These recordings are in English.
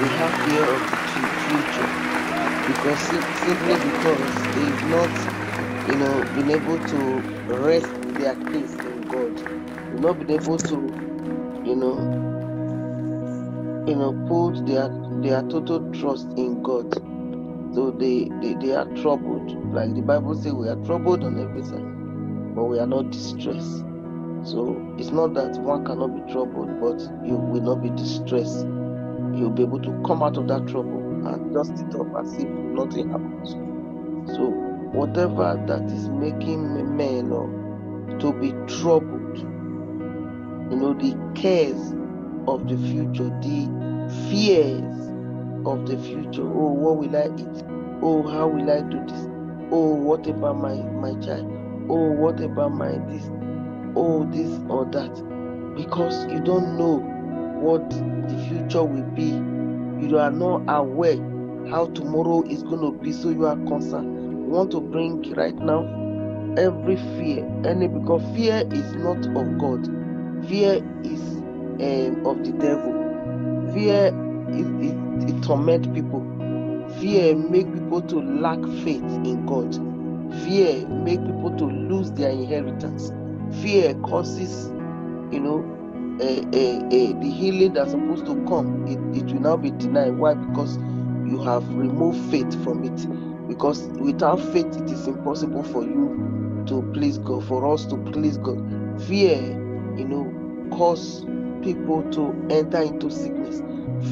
they have fear of the future, because simply because they've not, been able to rest their case in God. They've not been able to, put their total trust in God. So they are troubled. Like the Bible says, we are troubled on every side, but we are not distressed. So it's not that one cannot be troubled, but you will not be distressed. You'll be able to come out of that trouble and dust it up as if nothing happens. So whatever that is making men to be troubled, the cares of the future, the fears of the future. Oh, what will I eat? Oh, how will I do this? Oh, what about my child? Oh, what about my this? Oh, this or that. Because you don't know what the future will be. You are not aware how tomorrow is going to be, so you are concerned. You want to bring right now every fear, because fear is not of God. Fear is of the devil. Fear it torment people. Fear make people to lack faith in God. Fear make people to lose their inheritance. Fear causes, the healing that's supposed to come, it will now be denied. Why? Because you have removed faith from it. Because without faith, it is impossible for you to please God, for us to please God. Fear, cause people to enter into sickness.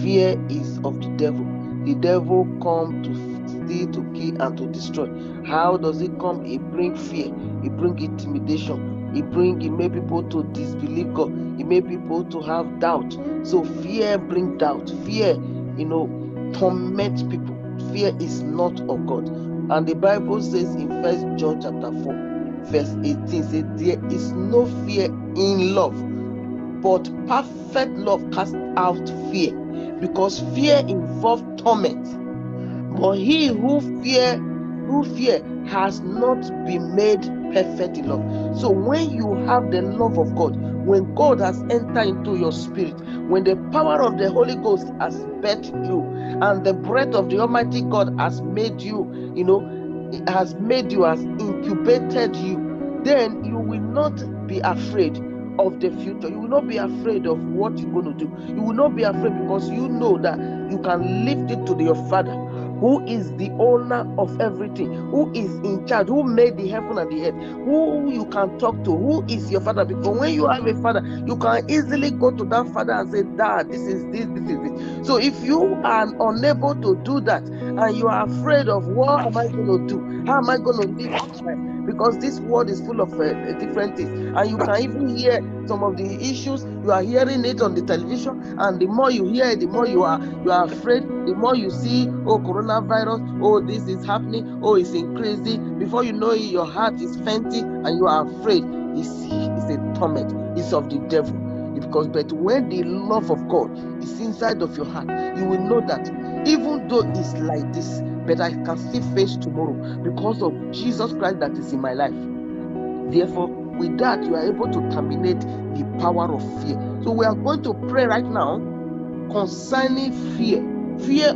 Fear is of the devil. The devil comes to steal, to kill, and to destroy. How does it come? It brings fear. It brings intimidation. It make people to disbelieve God. It make people to have doubt. So fear brings doubt. Fear, torments people. Fear is not of God. And the Bible says in 1 John chapter 4, verse 18, says, there is no fear in love, but perfect love casts out fear, because fear involves torment. But he who fear has not been made perfect in love. So when you have the love of God, when God has entered into your spirit, when the power of the Holy Ghost has birthed you, and the breath of the Almighty God has made you, has incubated you, then you will not be afraid of the future. You will not be afraid of what you're going to do. You will not be afraid, because you know that you can lift it to your Father, who is the owner of everything, who is in charge, who made the heaven and the earth, who you can talk to, who is your Father. Because when you have a Father, you can easily go to that Father and say, Dad, this is this, this is this. So if you are unable to do that, and you are afraid of what am I going to do, how am I going to live this life, because this world is full of different things, and you can even hear some of the issues, you are hearing it on the television, and the more you hear it, the more you are afraid. The more you see, oh, coronavirus, oh, this is happening, oh, it's increasing. Before you know it, your heart is fainting and you are afraid. It's a torment. It's of the devil. But when the love of God is inside of your heart, you will know that even though it's like this, but I can still face tomorrow because of Jesus Christ that is in my life. Therefore, with that, you are able to terminate the power of fear. So we are going to pray right now concerning fear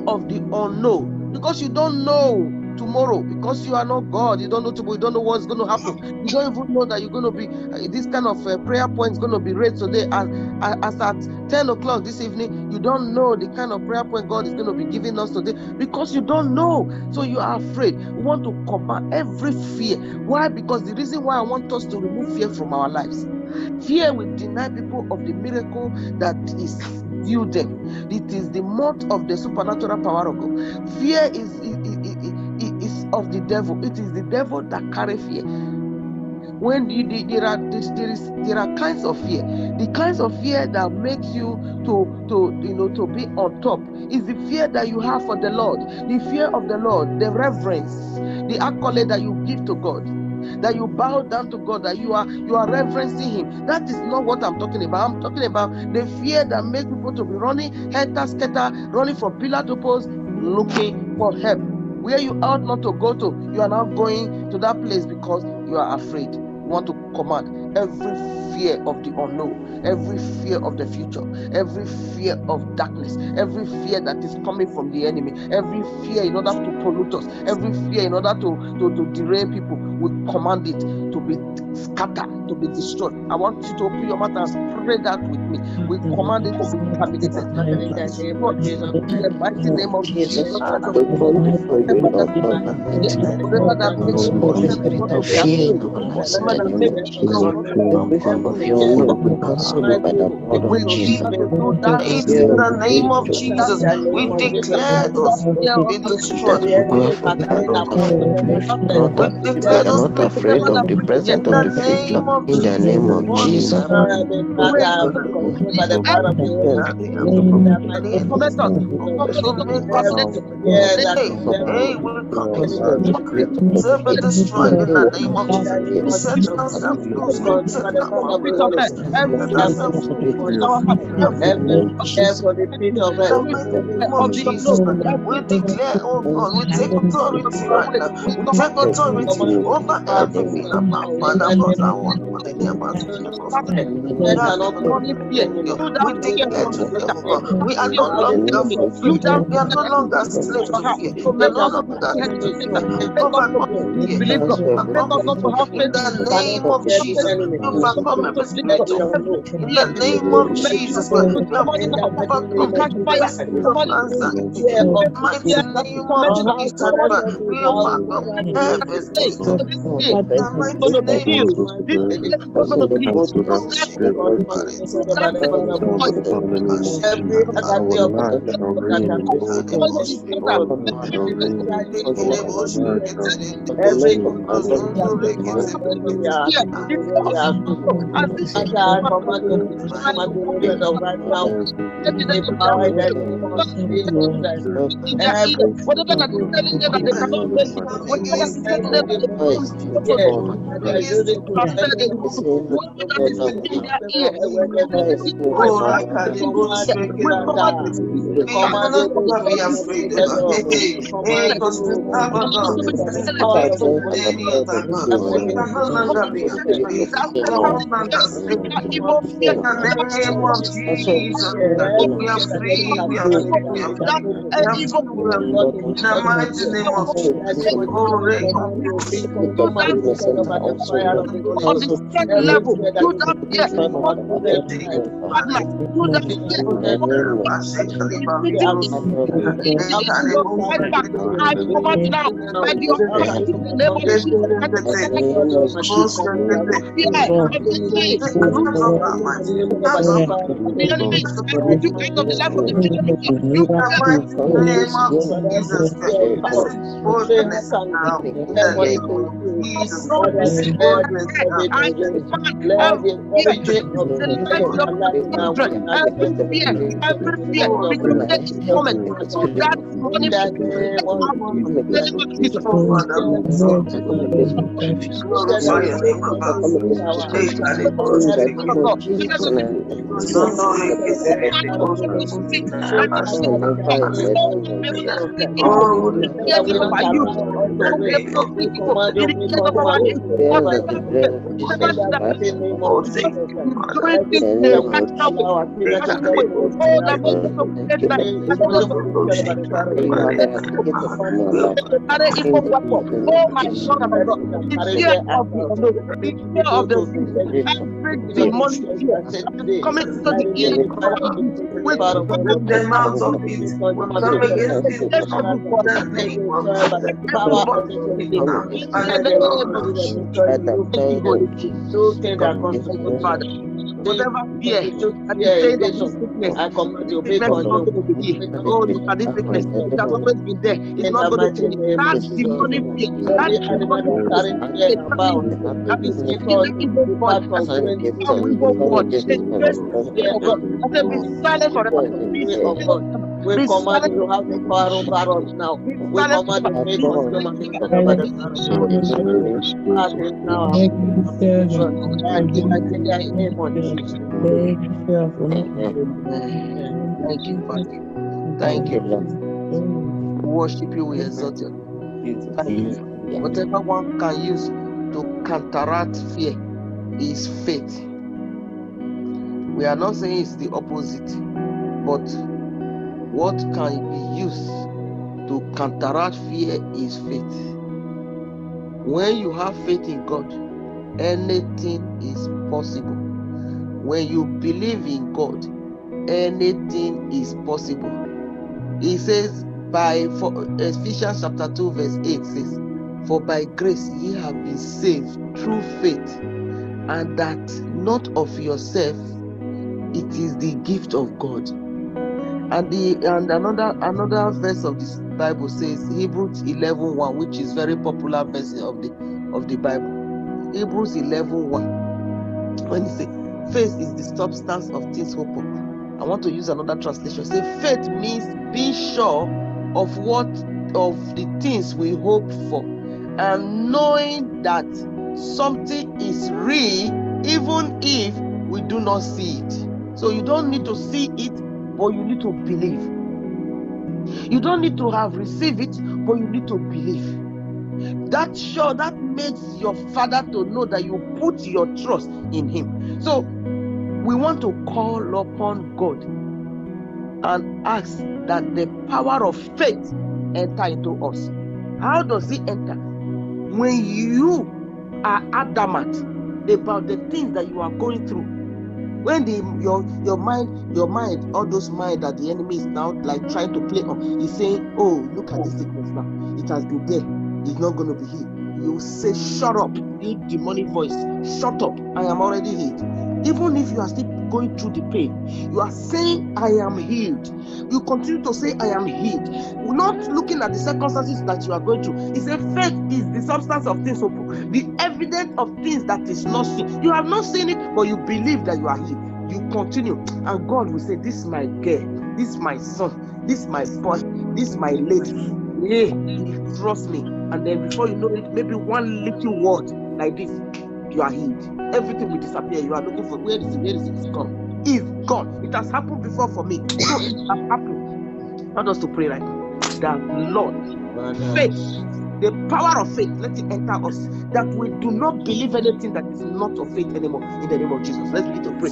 of the unknown, because you don't know tomorrow, because you are not God. You don't know tomorrow. You don't know what's going to happen. You don't even know that you're going to be this kind of prayer point is going to be raised today as at 10 o'clock this evening. You don't know the kind of prayer point God is going to be giving us today, because you don't know. So you are afraid. We want to combat every fear. Why? Because the reason why I want us to remove fear from our lives. Fear will deny people of the miracle that is due them. It is the month of the supernatural power of God. Fear is of the devil. It is the devil that carries fear. When there are kinds of fear. The kinds of fear that makes you to be on top is the fear that you have for the Lord. The fear of the Lord, the reverence, the accolade that you give to God, that you bow down to God, that you are reverencing Him. That is not what I'm talking about. I'm talking about the fear that makes people to be running helter-skelter, running from pillar to post, looking for help. Where you ought not to go to, you are now going to that place because you are afraid. want to command every fear of the unknown, every fear of the future, every fear of darkness, every fear that is coming from the enemy, every fear in order to pollute us, every fear in order to derail people, we command it to be scattered, to be destroyed. I want you to open your mouth and pray that with me. We command it to be terminated. In the mighty name of Jesus Christ of Nazareth, whatever that makes us fear, whatever that makes us Every not spirit to of be fear afraid, in our lives, in whatever the that name makes of us Jesus. not to Every form of fear, oh Lord, we cancel it by the blood of we Jesus. begin to do that In fear, the we name of do that Jesus, we declare that those fear be of destroyed. We are not afraid. We We declare are those not spirits afraid whatever of that the brings in present or the the future. name of In the Jesus. name of What Jesus. pray to torment us, make us hey, name hey, we Because you are the spirit of be fear. destroyed in the Nothing will name come of near Jesus. our fear. We set ourselves loose. We set spirit of death, every ourselves Spirit loose. in our heart, every of spirit fear. of Jesus. The every mighty name of of the Jesus, unknown, every we declare, oh God, we take authority of right way, now. we We command take it authority over everything about Father, because I want to be about that demonic fear. Do that we fear declare from today, Satan. oh God, we are Fear no from longer the free. do that We are no fear longer in slaves your to heart. fear. So We make are no us not longer to fear to fear. Make us not Overcome to fear. believe God. Make us not to have In faith the in God. name of Make us Jesus, we overcome every spirit of fear. In the name of Jesus, we have overcome every spirit of anxiety. In the mighty name of Jesus, we overcome every spirit of fear. In the mighty name of This fear is not going to be healed. That fear that fear is destroyed. In the name of Jesus, our life shall reign in the name of Jesus. Our life shall reign in the name of Jesus. Our life shall reign in the name of Jesus. The mighty name of Fear. Jesus. The fear of the unknown. As this is evidence of their in their ear, whatever that is telling them that they cannot do anything, whatever that is telling them that they cannot do whatever that is in their ear, Oh, we command it to be we will no longer be afraid, oh God. Hey, hey, hey, silenced. because we have a God that is powerful than any other God. We can no longer be afraid. We are no longer slave to fear. In the name of Jesus, we are free, we are free, we are free. We are free, we are free. In the mighty name of Jesus. Oh, Do that on the second level. Do that fear. Do that fear. Fight back. I command now by the authority in the name of Jesus. Fear of the enemy. Root of the enemy. I rebuke out of the life of the children of God. You In the fear mighty name of Jesus, receive boldness now. In the name of Jesus, receive boldness now. I command every fear in the lives of my children, every fear, because there is moment to that money fear. In the name of Jesus. Oh, Father, we exalt you. Glorify your name, Abba. Hey, Kalibos, oh, we Years of our youth, from the level of people, in the years of our age, whatever fear, whatever that oh, thank you, is Father. doing things in a rational way, rational way. Oh, the most of the night, and the most of the evil weapon. Oh my God, my God. The fear of the unknown, the fear of the future, every demonic fear that is coming into the ears of our youth. We With the mouth of it, we come against it now. In the name of Jesus. We walk it now. in By the the name blood of of Jesus. Jesus. Thank you, Holy Spirit. Thank you, Father. Whatever fear that is saying that this sickness is not going to be here. Oh, look at this sickness. It has always been there. It's not going to change. That demonic fear, that demonic fear, that is speaking the evil voice, that speaking some evil word against the people of God. I said, be silent forever. Be silent forever. Be silent forever. Be silent forever. Be silent forever. In the name of Thank you, Father. Thank you. We worship you, we exalt you. Thank you. Whatever one can use to counteract fear is faith. We are not saying it's the opposite, but what can be used to counteract fear is faith. When you have faith in God, anything is possible. When you believe in God, anything is possible. He says, for Ephesians chapter 2 verse 8 says, for by grace ye have been saved through faith, and that not of yourself, it is the gift of God. And another verse of this Bible says, Hebrews 11:1, which is very popular verse of the Bible. Hebrews 11:1, when he says, faith is the substance of things hoped for. I want to use another translation. Say, faith means being sure of the things we hope for, and knowing that something is real even if we do not see it. So you don't need to see it, but you need to believe. You don't need to have received it, but you need to believe. That makes your Father to know that you put your trust in Him. So we want to call upon God and ask that the power of faith enter into us. How does it enter? When you are adamant about the things that you are going through. When your mind, all those mind that the enemy is now like trying to play on, is saying, oh, look at this sickness now. It has been there. It's not going to be healed. You say, shut up, you demonic voice. Shut up. I am already healed. Even if you are still going through the pain, you are saying, I am healed. You continue to say, I am healed. Not looking at the circumstances that you are going through. He said, faith is the substance of things hoped for, the evidence of things that is not seen. You have not seen it, but you believe that you are healed. You continue, and God will say, this is my girl, this is my son, this is my boy, this is my lady. Yeah, you trust me. And then before you know it, maybe one little word like this, you are healed. Everything will disappear. You are looking for where is it? It's gone. It's gone. It has happened before for me. So it has happened. I want us to pray right now. That Lord, faith, the power of faith, let it enter us. That we do not believe anything that is not of faith anymore. In the name of Jesus. Let's begin to pray.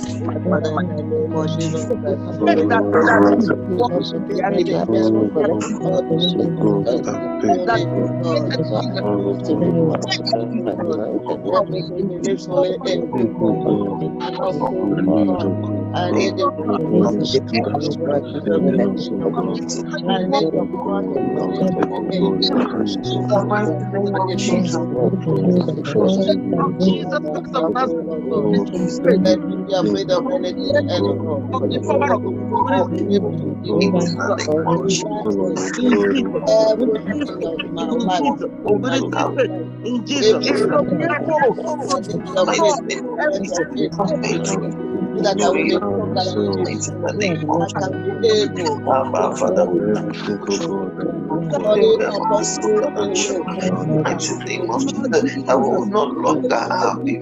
I will no longer have the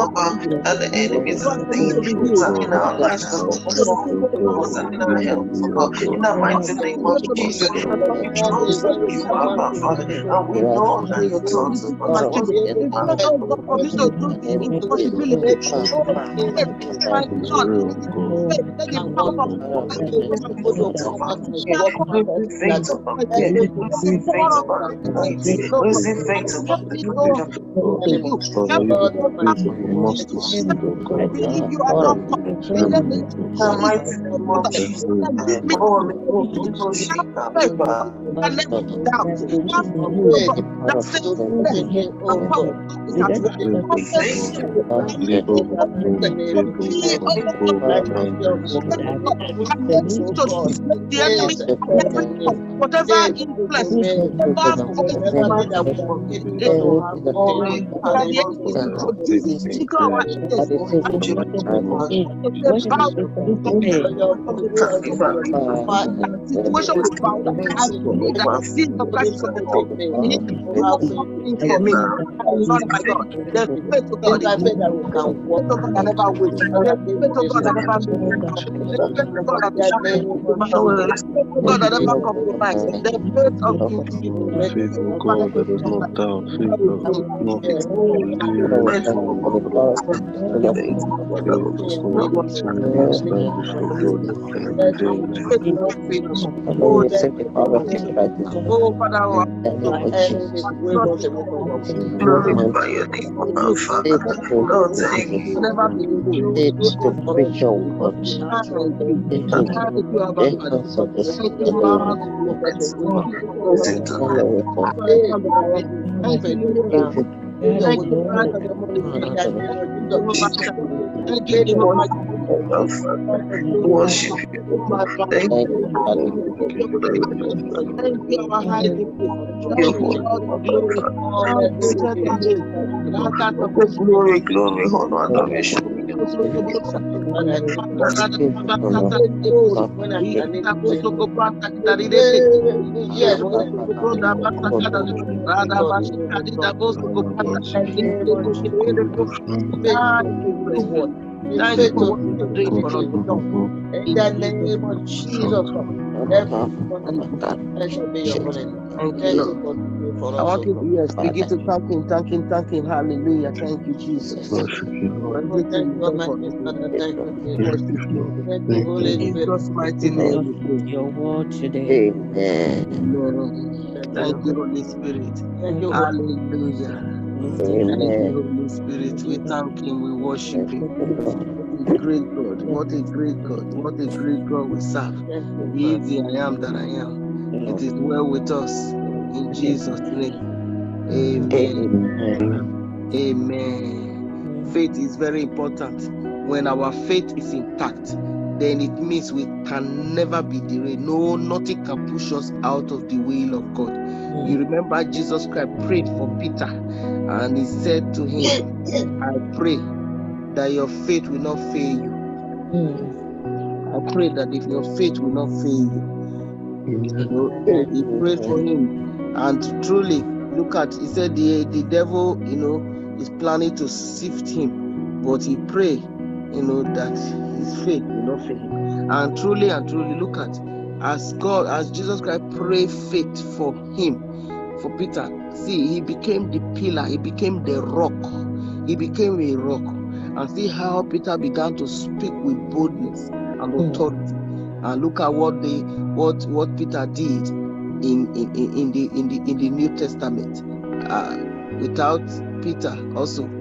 anything that the enemy is in our lives, in our health, in the mighty name of Jesus. We trust you, Abba, Father, and we know that your thoughts about whatever influence The faith of God that never fails. The faith of God that never fails. God that never compromises. The faith of Faith of God that does not doubt. Faith that does not believe established for God. Receive the power of faith right now. Oh, Father, In the name of Jesus. glorify Faith your name, our Father. to go Lord, to thank heaven. you. Never be Faith to preach your word. Thank you. Faith to Thank you, Abba the Father. hands of the Thank Spirit you, of the Mama. Lord. Thank you, Lily of the If you Thank you, Bright of the Morning do Star. not have Thank you, Jehovah. Worship Thank you, my Father. thank you, Father. Thank you, our high priest. Thank you, all the glory. All praise and name. glory, glory, honor, Thank adoration. you, Lord. God, Thank you for what you're doing for us. Thank In Jesus' name. Thank you, Lord. I want you to begin to thank him. Hallelujah. Thank you, Jesus. Worship you, For Lord. everything you've done for us. Thank you, Lord. Thank you, In Lord. Jesus' mighty name we pray. your word today. Amen. Amen. Thank you, Holy Spirit. Hallelujah. Thank you, Amen. Holy Spirit. We thank him. We worship him. What a great God. What a great God. What a great God we serve. He is the I am that I am. It is well with us. In Jesus' name. Amen. Amen. Faith is very important. When our faith is intact, then it means we can never be derailed. No, nothing can push us out of the will of God. You remember Jesus Christ prayed for Peter, and he said to him, I pray that your faith will not fail you. I pray that if your faith will not fail you. He prayed for him, and truly, look at, he said the devil, is planning to sift him, but he prayed, that his faith will not fail him. And truly, look at, as Jesus Christ prayed faith for him, for Peter, see, he became the pillar, he became the rock, he became a rock. And see how Peter began to speak with boldness and authority. And look at what Peter did in the New Testament. Without Peter, also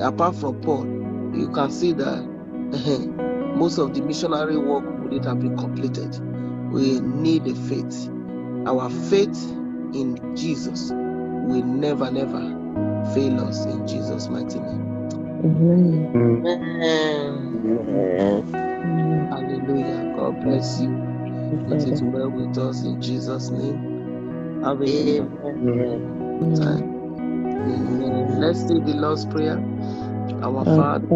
apart from Paul, you can see that most of the missionary work wouldn't have been completed. We need a faith. Our faith in Jesus will never fail us in Jesus' mighty name. Hallelujah. God bless you. It is well with us in Jesus' name. Have a time. Amen. Let's say the Lord's Prayer. Our Father,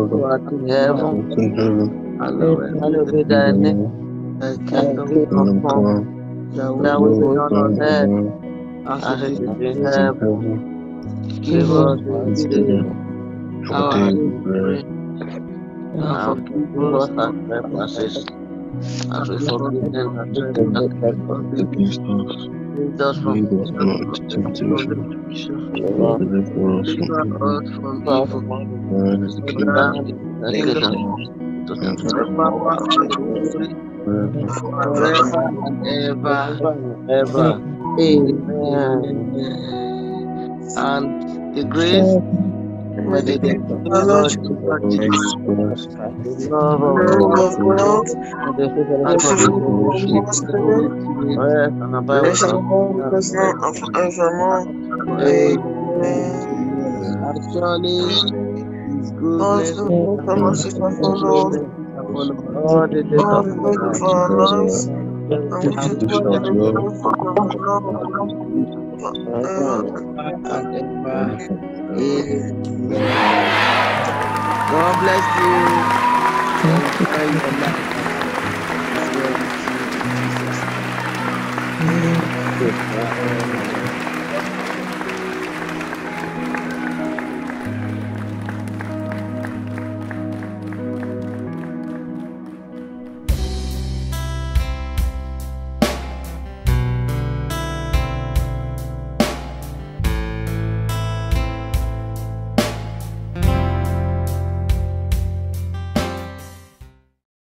who art in heaven, hallowed be thy name. thy Thy kingdom kingdom come, thy thy will be done on earth as as it it is is in heaven. Give us this day our daily bread, and forgive us our trespasses, as we forgive them that trespass against us. Lead us from Lead us not into temptation, but deliver us from evil. from evil. The kingdom, The and the power and the glory forever and ever. ever. Amen. And the grace May the grace of our Lord Jesus Jesus Christ, the love of God, and the fellowship of the Holy Spirit, rest and abide with us now. Amen. And surely His goodness and mercy upon us All the days of our life, and ever. Amen. God bless you. Enjoy your life. It's well with you in Jesus' name.